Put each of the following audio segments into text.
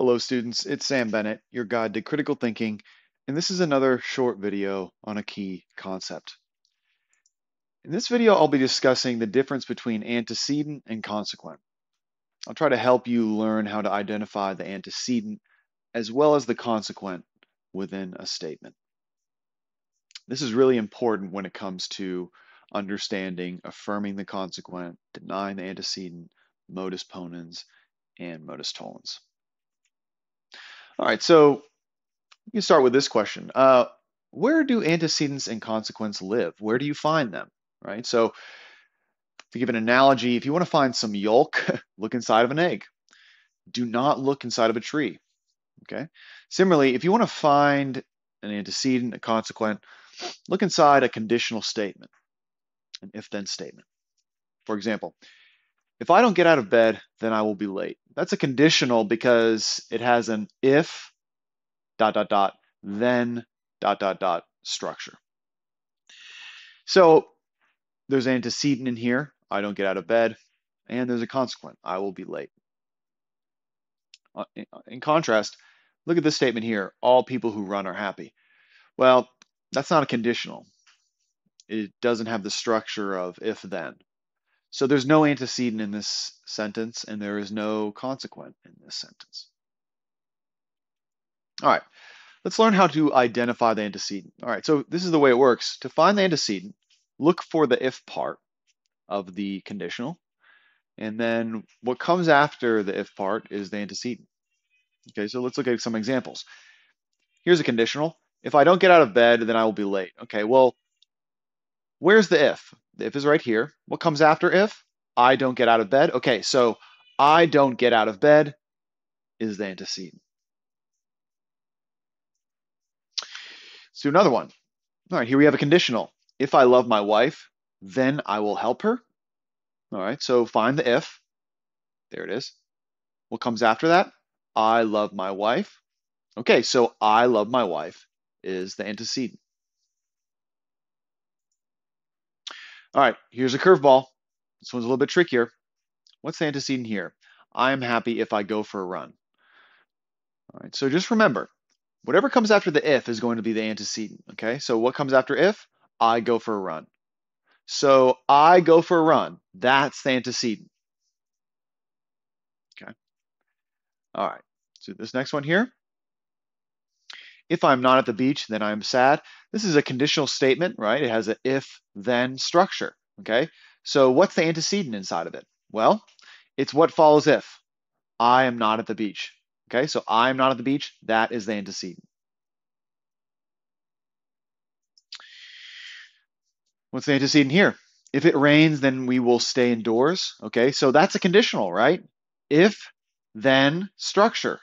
Hello students, it's Sam Bennett, your guide to critical thinking, and this is another short video on a key concept. In this video, I'll be discussing the difference between antecedent and consequent. I'll try to help you learn how to identify the antecedent as well as the consequent within a statement. This is really important when it comes to understanding affirming the consequent, denying the antecedent, modus ponens, and modus tollens. All right, so you can start with this question. Where do antecedents and consequents live? Where do you find them, right? So to give an analogy, if you want to find some yolk, look inside of an egg. Do not look inside of a tree, okay? Similarly, if you want to find an antecedent, a consequent, look inside a conditional statement, an if-then statement. For example, if I don't get out of bed, then I will be late. That's a conditional because it has an if, ... then ... structure. So there's an antecedent in here, I don't get out of bed, and there's a consequent, I will be late. In contrast, look at this statement here, all people who run are happy. Well, that's not a conditional. It doesn't have the structure of if then. So there's no antecedent in this sentence, and there is no consequent in this sentence. All right. Let's learn how to identify the antecedent. All right, so this is the way it works. To find the antecedent, look for the if part of the conditional, and then what comes after the if part is the antecedent. Okay, so let's look at some examples. Here's a conditional. If I don't get out of bed, then I will be late. Okay, well, where's the if? The if is right here. What comes after if? I don't get out of bed. Okay, so I don't get out of bed is the antecedent. Let's do another one. All right, here we have a conditional. If I love my wife, then I will help her. All right, so find the if. There it is. What comes after that? I love my wife. Okay, so I love my wife is the antecedent. All right, here's a curveball. This one's a little bit trickier. What's the antecedent here? I am happy if I go for a run. All right, so just remember, whatever comes after the if is going to be the antecedent, okay? So what comes after if? I go for a run. So I go for a run, that's the antecedent, okay? All right, so this next one here. If I'm not at the beach, then I'm sad. This is a conditional statement, right? It has an if-then structure, okay? So what's the antecedent inside of it? Well, it's what follows if. I am not at the beach, okay? So I am not at the beach, that is the antecedent. What's the antecedent here? If it rains, then we will stay indoors, okay? So that's a conditional, right? If, then, structure.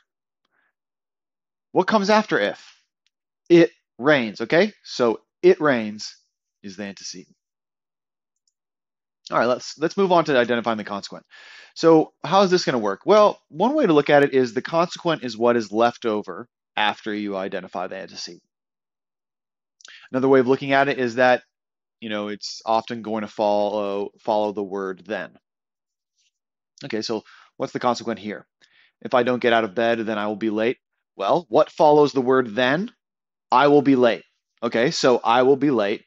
What comes after if? It rains, okay? So it rains is the antecedent. All right, let's move on to identifying the consequent. So how is this going to work? Well, one way to look at it is the consequent is what is left over after you identify the antecedent. Another way of looking at it is that, it's often going to follow the word then. Okay, so what's the consequent here? If I don't get out of bed, then I will be late. Well, what follows the word then? I will be late. Okay, so I will be late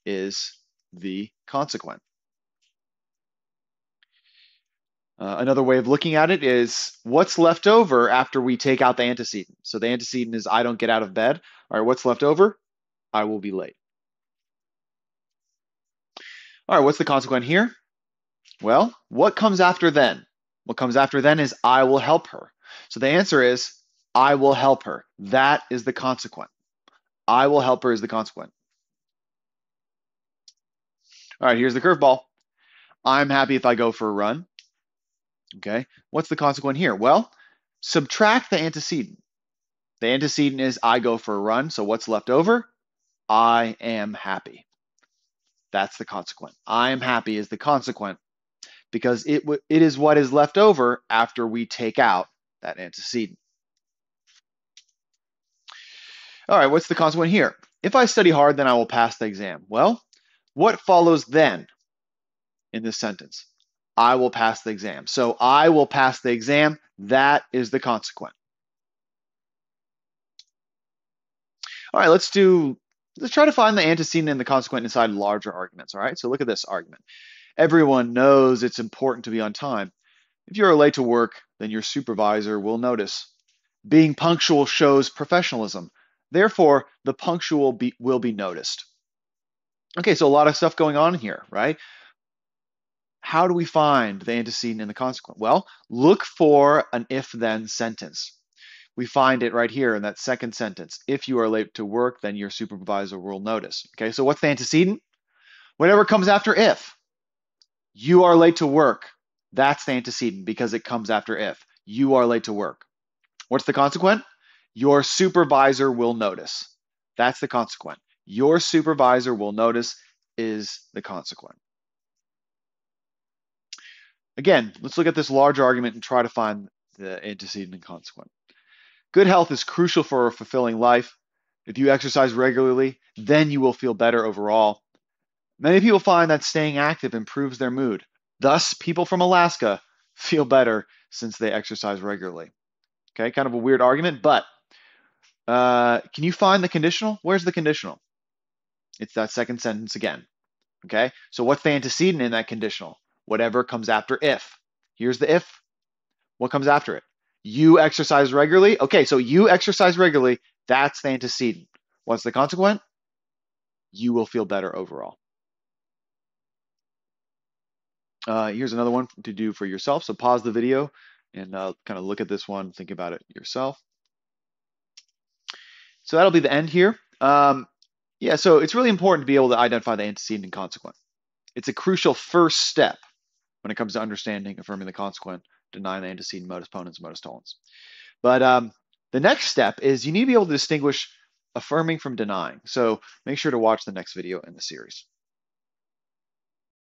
is the consequent. Another way of looking at it is what's left over after we take out the antecedent. So the antecedent is I don't get out of bed. All right, what's left over? I will be late. All right, what's the consequent here? Well, what comes after then? What comes after then is I will help her. So the answer is I will help her. That is the consequent. I will help her is the consequent. All right, here's the curveball. I'm happy if I go for a run. Okay, what's the consequent here? Well, subtract the antecedent. The antecedent is I go for a run, so what's left over? I am happy. That's the consequent. I am happy is the consequent because it is what is left over after we take out that antecedent. All right, what's the consequent here? If I study hard, then I will pass the exam. Well, what follows then in this sentence? I will pass the exam. So I will pass the exam, that is the consequent. All right, let's try to find the antecedent and the consequent inside larger arguments. All right, so look at this argument. Everyone knows it's important to be on time. If you are late to work, then your supervisor will notice. Being punctual shows professionalism. Therefore, the punctual will be noticed. Okay, so a lot of stuff going on here, right? How do we find the antecedent and the consequent? Well, look for an if-then sentence. We find it right here in that second sentence. If you are late to work, then your supervisor will notice. Okay, so what's the antecedent? Whatever comes after if. You are late to work. That's the antecedent because it comes after if. You are late to work. What's the consequent? Your supervisor will notice. That's the consequent. Your supervisor will notice is the consequent. Again, let's look at this larger argument and try to find the antecedent and consequent. Good health is crucial for a fulfilling life. If you exercise regularly, then you will feel better overall. Many people find that staying active improves their mood. Thus, people from Alaska feel better since they exercise regularly. Okay, kind of a weird argument, but can you find the conditional? Where's the conditional? It's that second sentence again. Okay, so what's the antecedent in that conditional? Whatever comes after if. Here's the if. What comes after it? You exercise regularly. Okay, so you exercise regularly. That's the antecedent. What's the consequent? You will feel better overall. Here's another one to do for yourself. So pause the video and kind of look at this one, think about it yourself. So that'll be the end here. Yeah, so it's really important to be able to identify the antecedent and consequent. It's a crucial first step when it comes to understanding, affirming the consequent, denying the antecedent, modus ponens, modus tollens. But the next step is you need to be able to distinguish affirming from denying. So make sure to watch the next video in the series.